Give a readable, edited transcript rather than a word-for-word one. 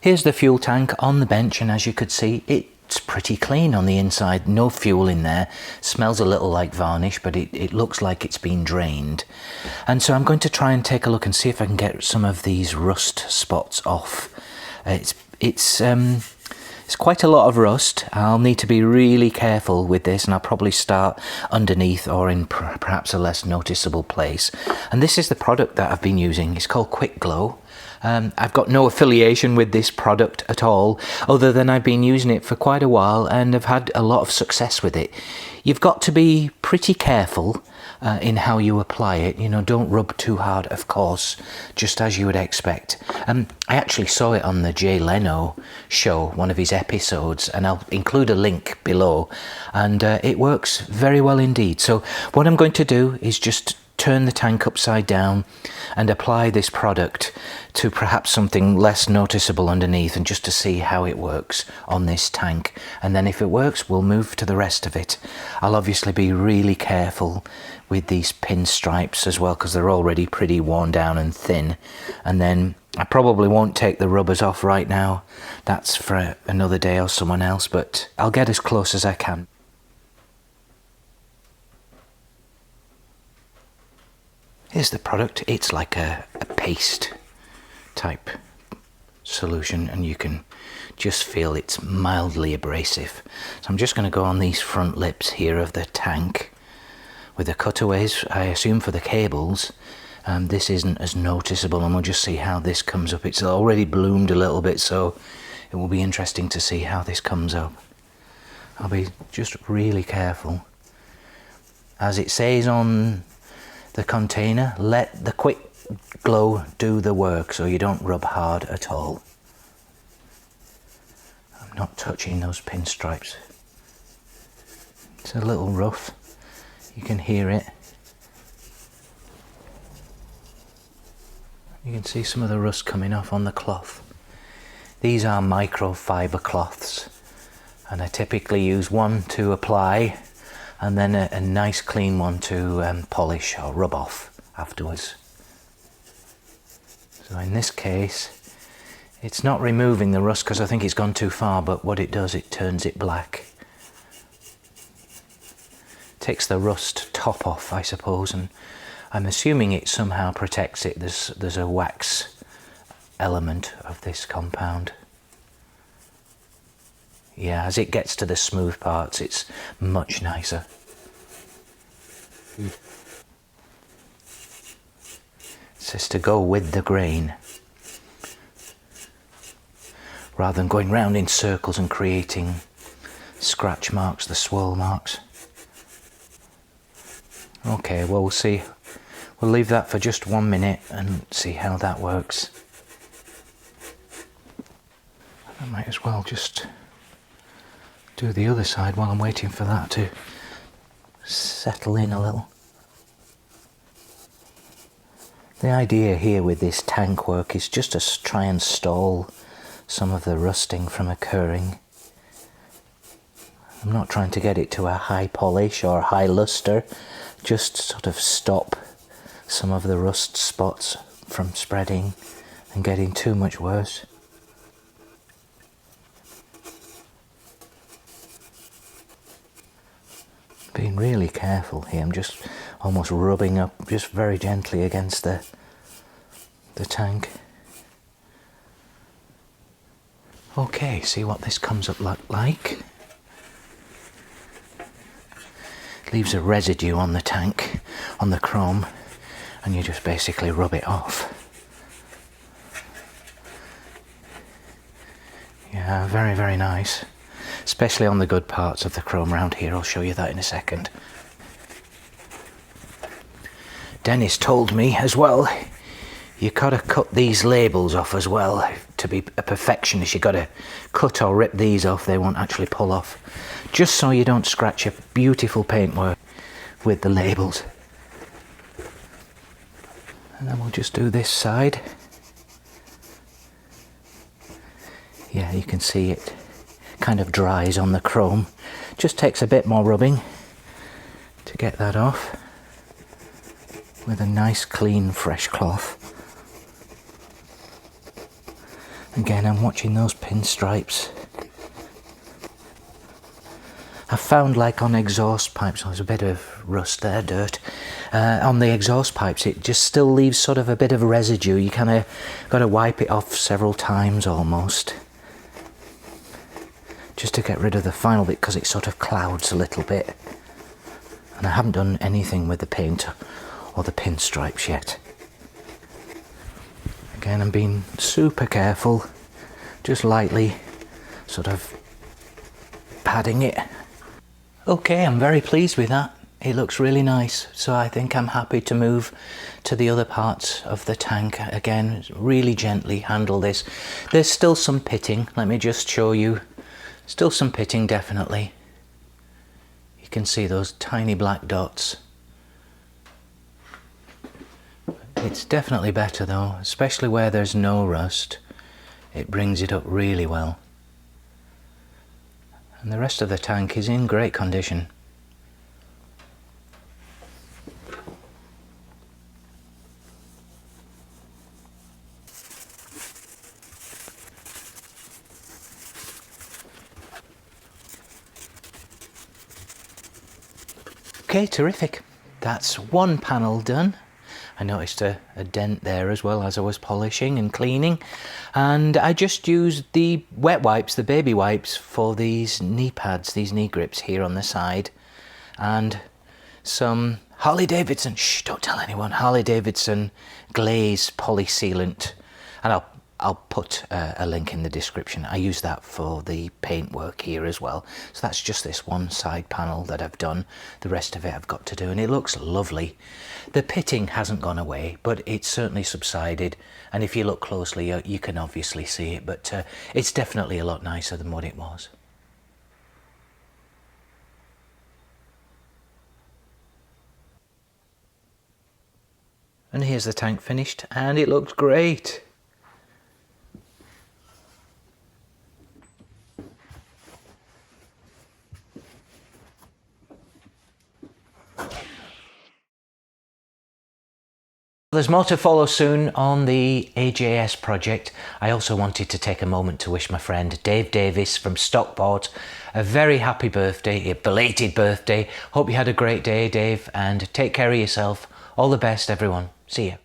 Here's the fuel tank on the bench, and as you could see, it's pretty clean on the inside. No fuel in there. Smells a little like varnish, but it looks like it's been drained. And so I'm going to try and take a look and see if I can get some of these rust spots off. It's quite a lot of rust. I'll need to be really careful with this, and I'll probably start underneath or in perhaps a less noticeable place. And this is the product that I've been using. It's called Quick Glow. I've got no affiliation with this product at all, other than I've been using it for quite a while and have had a lot of success with it. You've got to be pretty careful in how you apply it. You know, don't rub too hard, of course, just as you would expect. I actually saw it on the Jay Leno show, one of his episodes, and I'll include a link below, and it works very well indeed. So what I'm going to do is just turn the tank upside down and apply this product to perhaps something less noticeable underneath, and just to see how it works on this tank. And then if it works, we'll move to the rest of it. I'll obviously be really careful with these pinstripes as well, because they're already pretty worn down and thin. And then I probably won't take the rubbers off right now. That's for another day or someone else, but I'll get as close as I can. Here's the product. It's like a paste type solution, and you can just feel it's mildly abrasive. So I'm just going to go on these front lips here of the tank with the cutaways. I assume for the cables this isn't as noticeable, and we'll just see how this comes up. It's already bloomed a little bit, so it will be interesting to see how this comes up. I'll be just really careful. As it says on the container, let the Quick Glow do the work, so you don't rub hard at all. I'm not touching those pinstripes. It's a little rough, you can hear it. You can see some of the rust coming off on the cloth. These are microfiber cloths, and I typically use one to apply and then a nice clean one to polish or rub off afterwards. So in this case, it's not removing the rust because I think it's gone too far, but what it does, it turns it black. Takes the rust top off, I suppose, and I'm assuming it somehow protects it. There's a wax element of this compound. Yeah, as it gets to the smooth parts, it's much nicer. It says to go with the grain, rather than going round in circles and creating scratch marks, the swirl marks. Okay, well, we'll see. We'll leave that for just 1 minute and see how that works. I might as well just do the other side while I'm waiting for that to settle in a little. The idea here with this tank work is just to try and stall some of the rusting from occurring. I'm not trying to get it to a high polish or high luster, just sort of stop some of the rust spots from spreading and getting too much worse. Being really careful here. I'm just almost rubbing up just very gently against the tank. Okay, see what this comes up like. Leaves a residue on the tank, on the chrome, and you just basically rub it off. Yeah, very, very nice. Especially on the good parts of the chrome round here. I'll show you that in a second. Dennis told me as well, you gotta cut these labels off as well. To be a perfectionist, you gotta cut or rip these off. They won't actually pull off. Just so you don't scratch your beautiful paintwork with the labels. And then we'll just do this side. Yeah, you can see it kind of dries on the chrome. Just takes a bit more rubbing to get that off with a nice clean fresh cloth. Again, I'm watching those pinstripes. I found, like on exhaust pipes, there's a bit of rust there, dirt. On the exhaust pipes, it just still leaves sort of a bit of residue. You kind of got to wipe it off several times almost, just to get rid of the final bit, because it sort of clouds a little bit. And I haven't done anything with the paint or the pinstripes yet. Again, I'm being super careful, just lightly sort of padding it. Okay, I'm very pleased with that. It looks really nice, so I think I'm happy to move to the other parts of the tank. Again, really gently handle this. There's still some pitting, let me just show you. Still some pitting, definitely. You can see those tiny black dots. It's definitely better though, especially where there's no rust. It brings it up really well. And the rest of the tank is in great condition. Okay, terrific. That's one panel done. I noticed a dent there as well as I was polishing and cleaning, and I just used the wet wipes, the baby wipes, for these knee pads, these knee grips here on the side, and some Harley Davidson, shh, don't tell anyone, Harley Davidson glaze poly sealant, and I'll put a link in the description. I use that for the paint work here as well. So that's just this one side panel that I've done. The rest of it I've got to do, and it looks lovely. The pitting hasn't gone away, but it's certainly subsided. And if you look closely, you can obviously see it, but it's definitely a lot nicer than what it was. And here's the tank finished, and it looks great. There's more to follow soon on the AJS project. I also wanted to take a moment to wish my friend Dave Davis from Stockport a very happy birthday, a belated birthday. Hope you had a great day, Dave, and take care of yourself. All the best, everyone. See you.